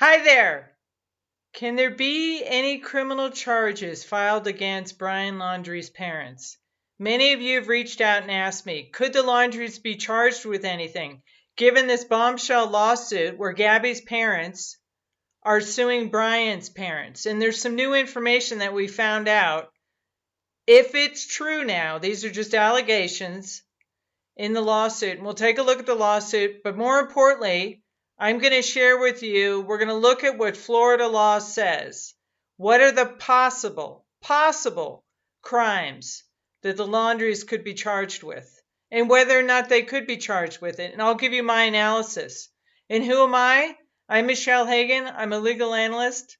Hi there. Can there be any criminal charges filed against Brian Laundrie's parents? Many of you have reached out and asked me, could the Laundries be charged with anything, given this bombshell lawsuit where Gabby's parents are suing Brian's parents? And there's some new information that we found out. If it's true now, these are just allegations in the lawsuit, and we'll take a look at the lawsuit, but more importantly, I'm going to share with you, we're going to look at what Florida law says. What are the possible crimes that the Laundries could be charged with, and whether or not they could be charged with it. And I'll give you my analysis. And who am I? I'm Michele Hagan. I'm a legal analyst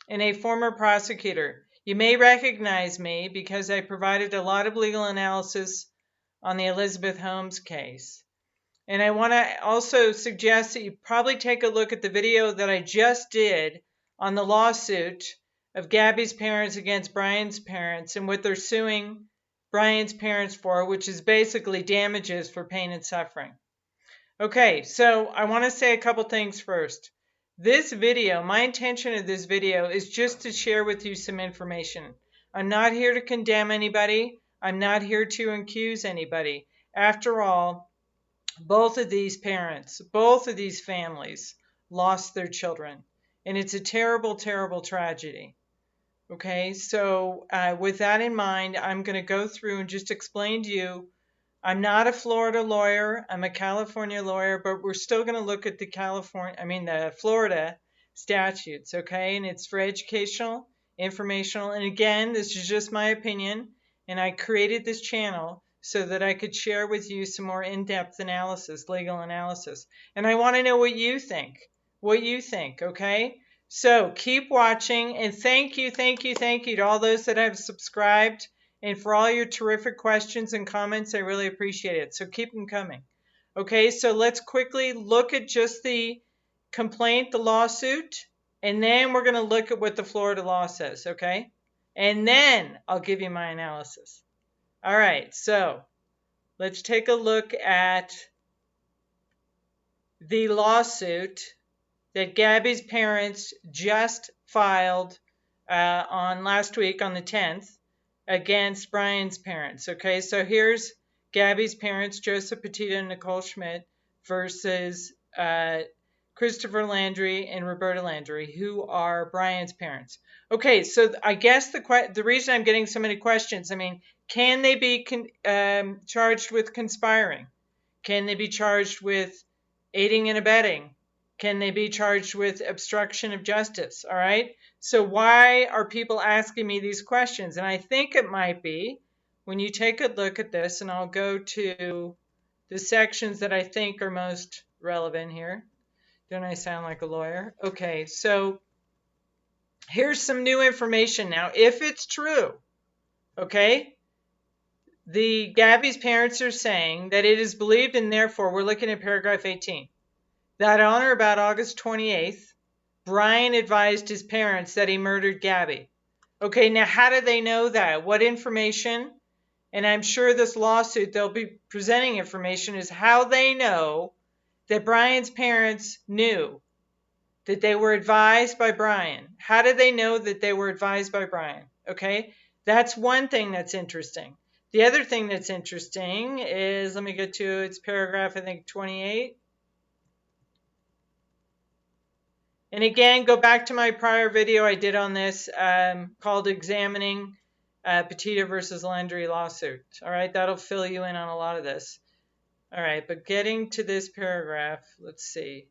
and a former prosecutor. You may recognize me because I provided a lot of legal analysis on the Elizabeth Holmes case. And I want to also suggest that you probably take a look at the video that I just did on the lawsuit of Gabby's parents against Brian's parents and what they're suing Brian's parents for, which is basically damages for pain and suffering. Okay, so I want to say a couple things first. This video, my intention of this video is just to share with you some information. I'm not here to condemn anybody. I'm not here to accuse anybody. After all, both of these parents, both of these families lost their children. And it's a terrible, terrible tragedy. Okay, so with that in mind, I'm going to go through and just explain to you. I'm not a Florida lawyer. I'm a California lawyer, but we're still going to look at the Florida statutes, okay? And it's for educational, informational. And again, this is just my opinion. And I created this channel so that I could share with you some more in-depth analysis, legal analysis. And I want to know what you think, okay? So keep watching, and thank you to all those that have subscribed. And for all your terrific questions and comments, I really appreciate it. So keep them coming. Okay, so let's quickly look at just the complaint, the lawsuit, and then we're going to look at what the Florida law says, okay? And then I'll give you my analysis. All right, so let's take a look at the lawsuit that Gabby's parents just filed on last week on the 10th. Against Brian's parents. Okay, so here's Gabby's parents, Joseph Petito Nichole Schmidt, versus Christopher Laundrie and Roberta Laundrie, who are Brian's parents. Okay, so I guess the reason I'm getting so many questions, can they be charged with conspiring? Can they be charged with aiding and abetting? Can they be charged with obstruction of justice? All right. So why are people asking me these questions? And I think it might be when you take a look at this, and I'll go to the sections that I think are most relevant here. Don't I sound like a lawyer? Okay. So here's some new information now. If it's true, okay, the Gabby's parents are saying that it is believed, and therefore we're looking at paragraph 18. That on or about August 28th, Brian advised his parents that he murdered Gabby. Okay, now how do they know that? What information? And I'm sure this lawsuit, they'll be presenting information, is how they know that Brian's parents knew that they were advised by Brian. How did they know that they were advised by Brian? Okay, that's one thing that's interesting. The other thing that's interesting is, let me get to its paragraph, I think 28. And again, go back to my prior video I did on this called Examining Petito versus Laundrie lawsuit. All right, that'll fill you in on a lot of this. All right, but getting to this paragraph, let's see.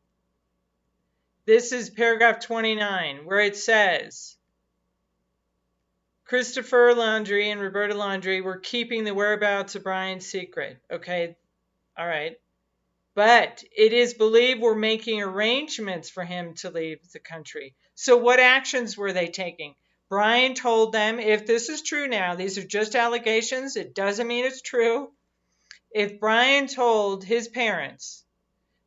This is paragraph 29, where it says, Christopher Laundrie and Roberta Laundrie were keeping the whereabouts of Brian secret. Okay, all right. But it is believed we're making arrangements for him to leave the country. So what actions were they taking? Brian told them, if this is true now, these are just allegations, it doesn't mean it's true. If Brian told his parents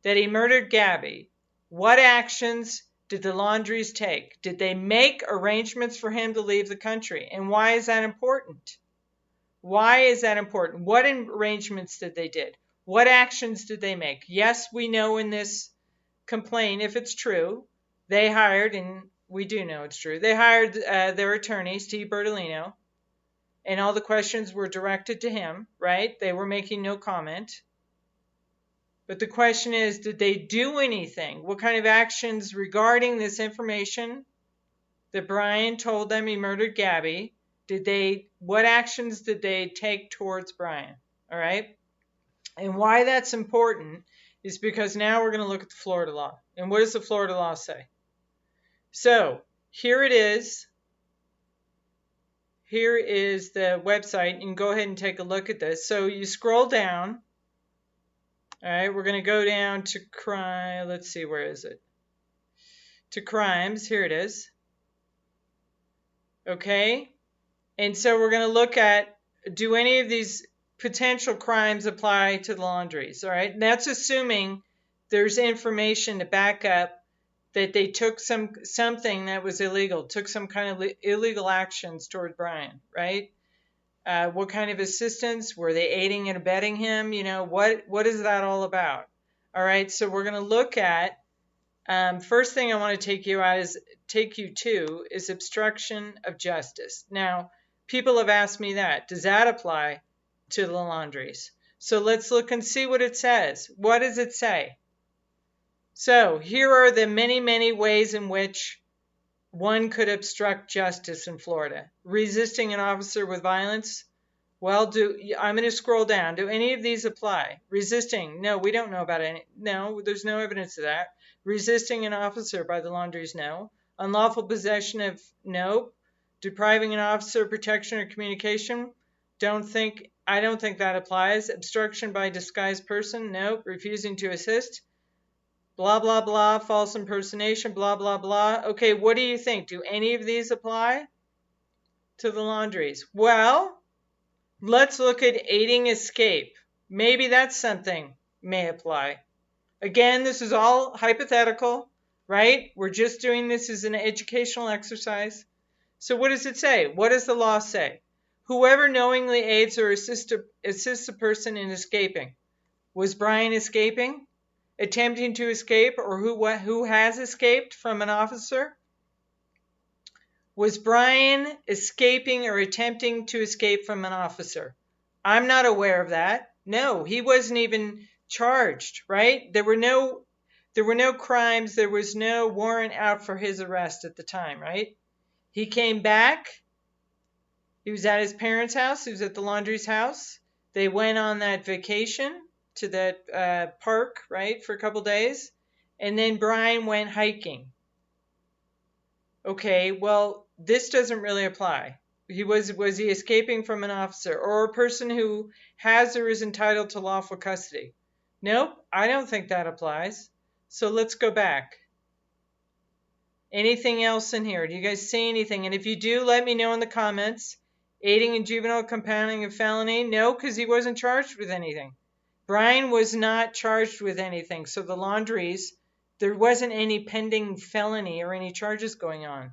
that he murdered Gabby, what actions did the Laundries take? Did they make arrangements for him to leave the country? And why is that important? Why is that important? What arrangements did they do? What actions did they make? Yes, we know in this complaint, if it's true, They hired, and we do know it's true, they hired their attorney, Steve Bertolino, and all the questions were directed to him, right? They were making no comment. But the question is, did they do anything? What kind of actions regarding this information that Brian told them he murdered Gabby? What actions did they take towards Brian? All right. And why that's important is because now we're going to look at the Florida law. And what does the Florida law say? So here it is. Here is the website. You can go ahead and take a look at this. So you scroll down. All right, we're going to go down to crime. Let's see, where is it? To crimes. Here it is. Okay. And so we're going to look at, do any of these potential crimes apply to the Laundries? All right. And that's assuming there's information to back up that they took something that was illegal, took some kind of illegal actions toward Brian, right? What kind of assistance? Were they aiding and abetting him? What is that all about? All right, so we're going to look at, first thing I want to take you to is obstruction of justice. Now, people have asked me that. Does that apply to the Laundries? So let's look and see what it says. What does it say? So here are the many, many ways in which one could obstruct justice in Florida. Resisting an officer with violence. Well, I'm going to scroll down. Do any of these apply? Resisting. No, we don't know about any. No, there's no evidence of that. Resisting an officer by the Laundries. No. Unlawful possession of. No. Depriving an officer of protection or communication. I don't think that applies. Obstruction by disguised person. No. Refusing to assist. Blah, blah, blah, false impersonation, blah, blah, blah. Okay, what do you think? Do any of these apply to the Laundries? Well, let's look at aiding escape. Maybe that's something may apply. Again, this is all hypothetical, right? We're just doing this as an educational exercise. So what does it say? What does the law say? Whoever knowingly aids or assists a person in escaping. Was Brian escaping? Attempting to escape, or who has escaped from an officer? Was Brian escaping or attempting to escape from an officer? I'm not aware of that. No, he wasn't even charged, right? There were no crimes. There was no warrant out for his arrest at the time, right? He came back. He was at his parents' house. He was at the Laundrie's house. They went on that vacation to that park, right, for a couple days. And then Brian went hiking. Okay, well, this doesn't really apply. Was he escaping from an officer or a person who has or is entitled to lawful custody? Nope, I don't think that applies. So let's go back. Anything else in here? Do you guys see anything? And if you do, let me know in the comments. Aiding and juvenile compounding a felony? No, because he wasn't charged with anything. Brian was not charged with anything. So the Laundries, there wasn't any pending felony or any charges going on.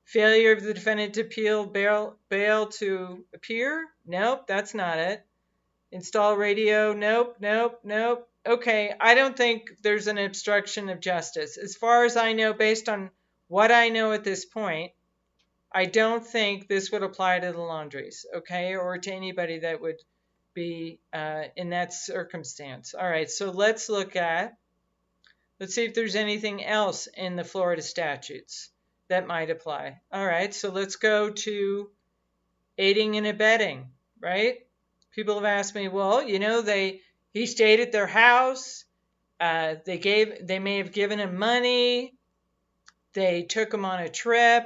Failure of the defendant to appeal bail to appear? Nope, that's not it. Install radio? Nope, nope, nope. Okay, I don't think there's an obstruction of justice. As far as I know, based on what I know at this point, I don't think this would apply to the Laundries, okay, or to anybody that would be in that circumstance. All right, so let's see if there's anything else in the Florida statutes that might apply. All right, so let's go to aiding and abetting, right? People have asked me, well, he stayed at their house. They may have given him money. They took him on a trip.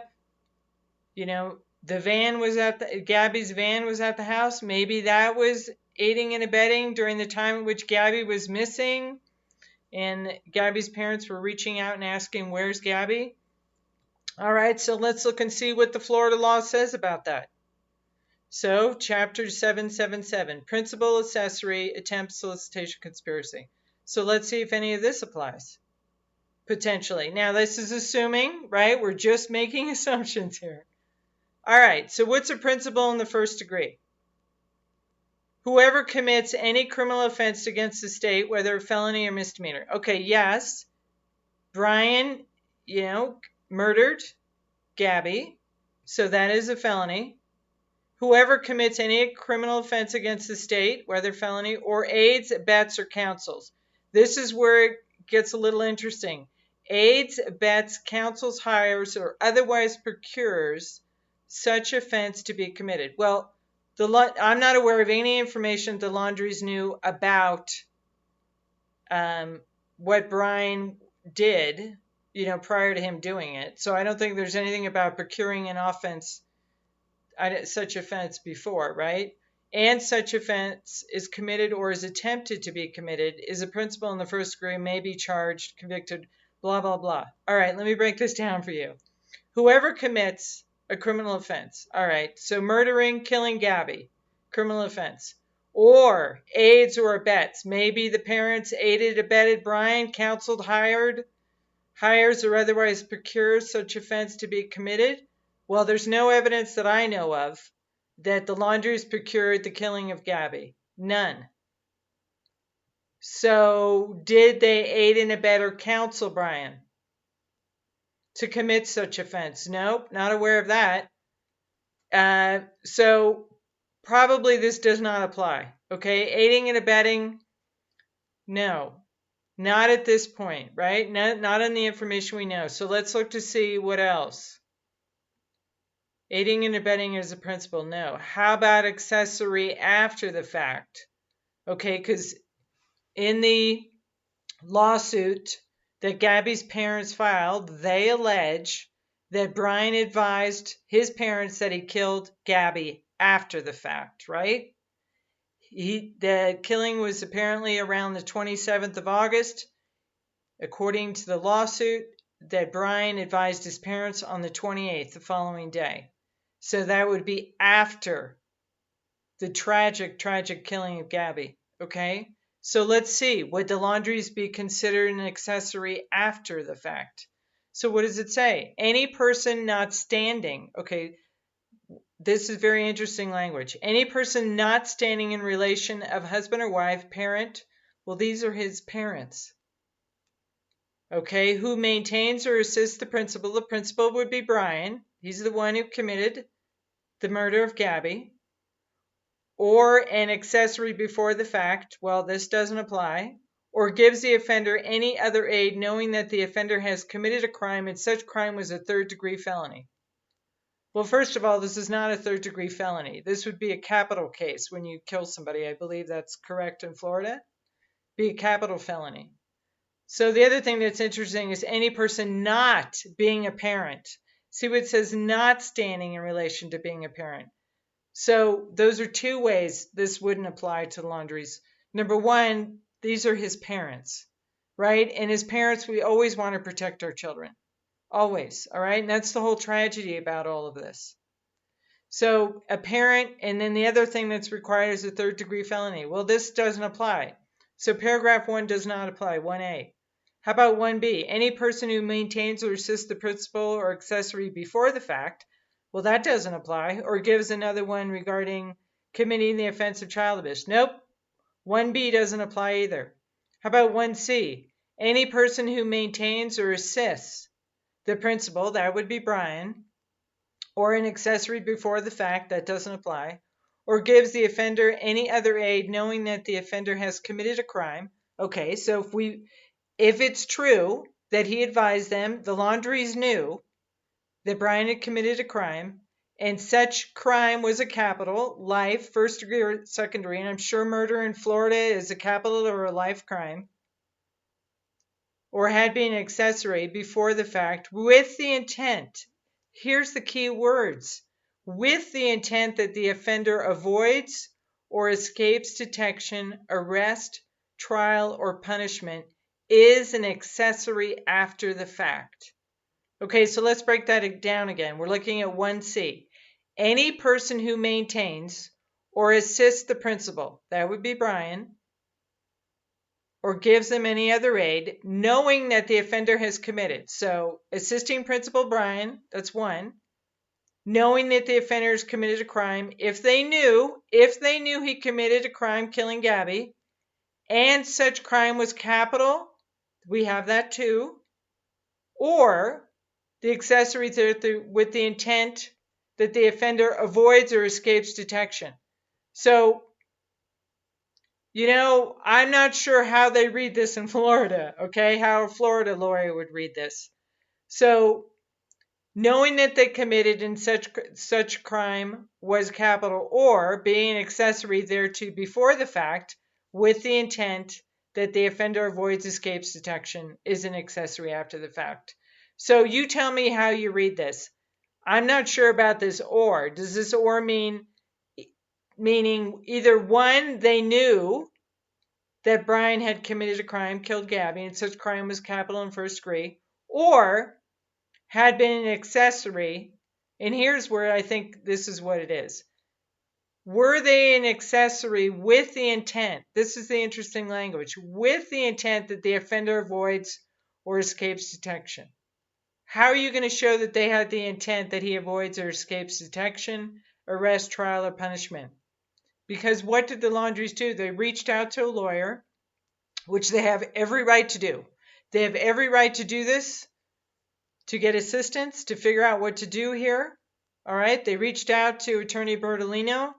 The van was Gabby's van was at the house. Maybe that was aiding and abetting during the time in which Gabby was missing. And Gabby's parents were reaching out and asking, where's Gabby? All right, so let's look and see what the Florida law says about that. So, Chapter 777, Principal, Accessory, Attempt, Solicitation, Conspiracy. So let's see if any of this applies. Potentially. Now, this is assuming, right? We're just making assumptions here. All right, so what's a principal in the first degree? Whoever commits any criminal offense against the state, whether a felony or misdemeanor. Okay, yes, Brian murdered Gabby, so that is a felony. Whoever commits any criminal offense against the state, whether felony, or aids, abets, or counsels. This is where it gets a little interesting. Aids, abets, counsels, hires, or otherwise procures such offense to be committed. Well, I'm not aware of any information the Laundries knew about what Brian did, prior to him doing it. So I don't think there's anything about procuring an offense, such offense before, right? And such offense is committed or is attempted to be committed, is a principal in the first degree, may be charged, convicted, blah, blah, blah. All right, let me break this down for you. Whoever commits a criminal offense, all right, so murdering, killing Gabby, criminal offense, or aids or abets, maybe the parents aided, abetted Brian, counseled, hires, or otherwise procures such offense to be committed. Well, there's no evidence that I know of that the Laundries procured the killing of Gabby. None. So did they aid and abet or counsel Brian to commit such offense? Nope, not aware of that. So probably this does not apply. Okay, aiding and abetting, no, not at this point, right? Not in the information we know. So let's look to see what else. Aiding and abetting as a principal, no. How about accessory after the fact? Okay, because in the lawsuit that Gabby's parents filed, they allege that Brian advised his parents that he killed Gabby after the fact, right? The killing was apparently around the 27th of August, according to the lawsuit, that Brian advised his parents on the 28th, the following day. So that would be after the tragic killing of Gabby, okay? So let's see, would the Laundries be considered an accessory after the fact? So what does it say? Any person not standing, okay, this is very interesting language. Any person not standing in relation of husband or wife, parent, well, these are his parents. Okay, who maintains or assists the principal. The principal would be Brian. He's the one who committed the murder of Gabby. Or an accessory before the fact. Well, this doesn't apply. Or gives the offender any other aid knowing that the offender has committed a crime and such crime was a third-degree felony. Well, first of all, this is not a third-degree felony. This would be a capital case when you kill somebody. I believe that's correct in Florida. Be a capital felony. So the other thing that's interesting is any person not being a parent. See what it says, not standing in relation to being a parent. So those are two ways this wouldn't apply to Laundries. Number one, these are his parents, right? And his parents, we always want to protect our children. Always, all right? And that's the whole tragedy about all of this. So a parent, and then the other thing that's required is a third-degree felony. Well, this doesn't apply. So paragraph 1 does not apply, 1A. How about 1B? Any person who maintains or assists the principal or accessory before the fact, well, that doesn't apply. Or gives another one regarding committing the offense of child abuse. Nope. 1B doesn't apply either. How about 1C? Any person who maintains or assists the principal, that would be Brian, or an accessory before the fact, that doesn't apply. Or gives the offender any other aid knowing that the offender has committed a crime. Okay, so if it's true that he advised them, the Laundries knew that Brian had committed a crime, and such crime was a capital, life, first degree or second degree, and I'm sure murder in Florida is a capital or a life crime, or had been an accessory before the fact with the intent, here's the key words, with the intent that the offender avoids or escapes detection, arrest, trial, or punishment, is an accessory after the fact. Okay, so let's break that down again. We're looking at 1C. Any person who maintains or assists the principal, that would be Brian, or gives them any other aid, knowing that the offender has committed. So assisting principal Brian, that's 1. Knowing that the offender has committed a crime, if they knew he committed a crime killing Gabby, and such crime was capital, we have that too. or the accessory with the intent that the offender avoids or escapes detection. So, I'm not sure how they read this in Florida, okay? How a Florida lawyer would read this. So, knowing that they committed in such crime was capital, or being an accessory thereto before the fact with the intent that the offender avoids, escapes detection is an accessory after the fact. So you tell me how you read this. I'm not sure about this or. Does this or meaning either one, they knew that Brian had committed a crime, killed Gabby, and such crime was capital and first degree, or had been an accessory, and here's where I think this is what it is. Were they an accessory with the intent? This is the interesting language. With the intent that the offender avoids or escapes detection. How are you going to show that they had the intent that he avoids or escapes detection, arrest, trial, or punishment? Because what did the Laundries do? They reached out to a lawyer, which they have every right to do. They have every right to do this, to get assistance, to figure out what to do here. All right, they reached out to Attorney Bertolino.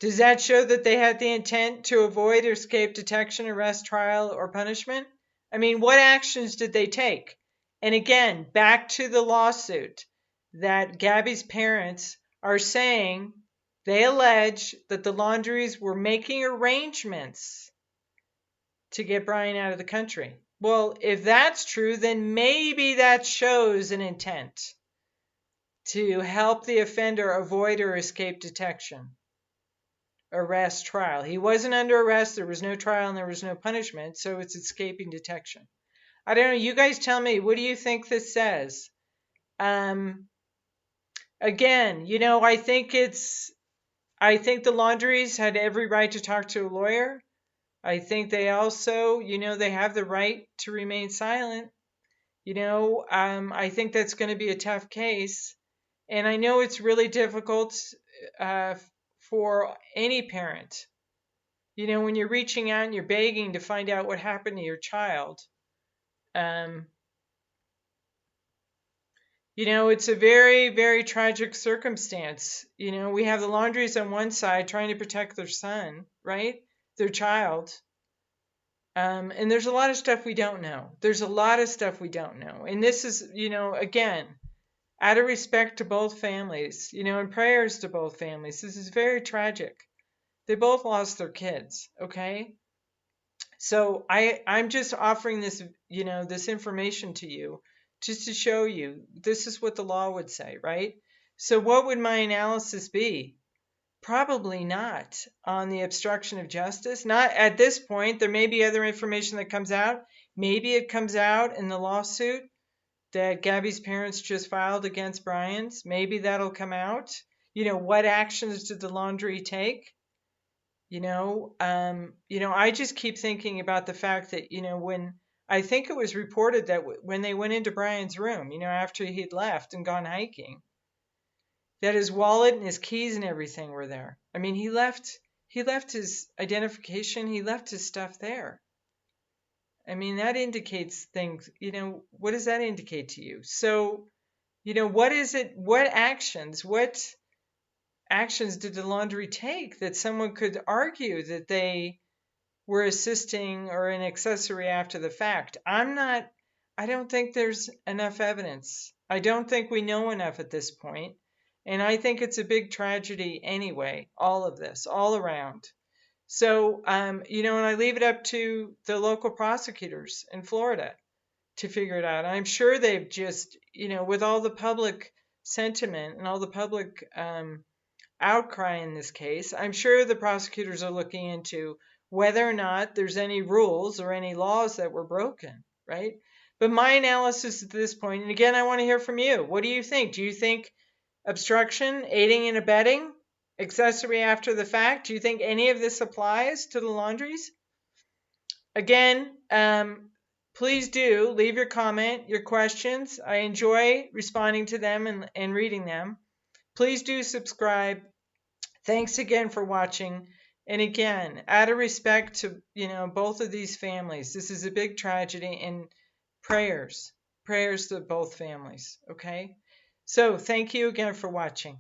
Does that show that they had the intent to avoid or escape detection, arrest, trial, or punishment? I mean, what actions did they take? And again, back to the lawsuit that Gabby's parents are saying, they allege that the Laundries were making arrangements to get Brian out of the country. Well, if that's true, then maybe that shows an intent to help the offender avoid or escape detection, arrest, trial. He wasn't under arrest, there was no trial, and there was no punishment, so it's escaping detection. I don't know, you guys tell me, what do you think this says? Again, I think the Laundries had every right to talk to a lawyer. I think they also, they have the right to remain silent. I think that's going to be a tough case. And I know it's really difficult for any parent. When you're reaching out and you're begging to find out what happened to your child. It's a very, very tragic circumstance. We have the Laundries on one side trying to protect their son, right? Their child. And there's a lot of stuff we don't know. There's a lot of stuff we don't know. And this is, again, out of respect to both families, and prayers to both families. This is very tragic. They both lost their kids, okay? So I'm just offering this, this information to you just to show you this is what the law would say, right? So what would my analysis be? Probably not on the obstruction of justice. Not at this point. There may be other information that comes out. Maybe it comes out in the lawsuit that Gabby's parents just filed against Brian's. Maybe that'll come out. What actions did the Laundrie take? I just keep thinking about the fact that, when I think it was reported that when they went into Brian's room, after he'd left and gone hiking, that his wallet and his keys and everything were there. I mean, he left his identification, he left his stuff there. I mean, that indicates things, what does that indicate to you? So, what is it, what actions did the Laundrie take that someone could argue that they were assisting or an accessory after the fact? I don't think there's enough evidence. I don't think we know enough at this point. And I think it's a big tragedy anyway, all of this, all around. So, and I leave it up to the local prosecutors in Florida to figure it out. I'm sure they've just, with all the public sentiment and all the public outcry in this case, I'm sure the prosecutors are looking into whether or not there's any rules or any laws that were broken, right? But my analysis at this point, and again, I want to hear from you. What do you think? Do you think obstruction, aiding and abetting, accessory after the fact, do you think any of this applies to the Laundries? Again, please do leave your comment, your questions. I enjoy responding to them and reading them. Please do subscribe. Thanks again for watching. And again, out of respect to, both of these families, this is a big tragedy, and prayers Prayers to both families. Okay. So thank you again for watching.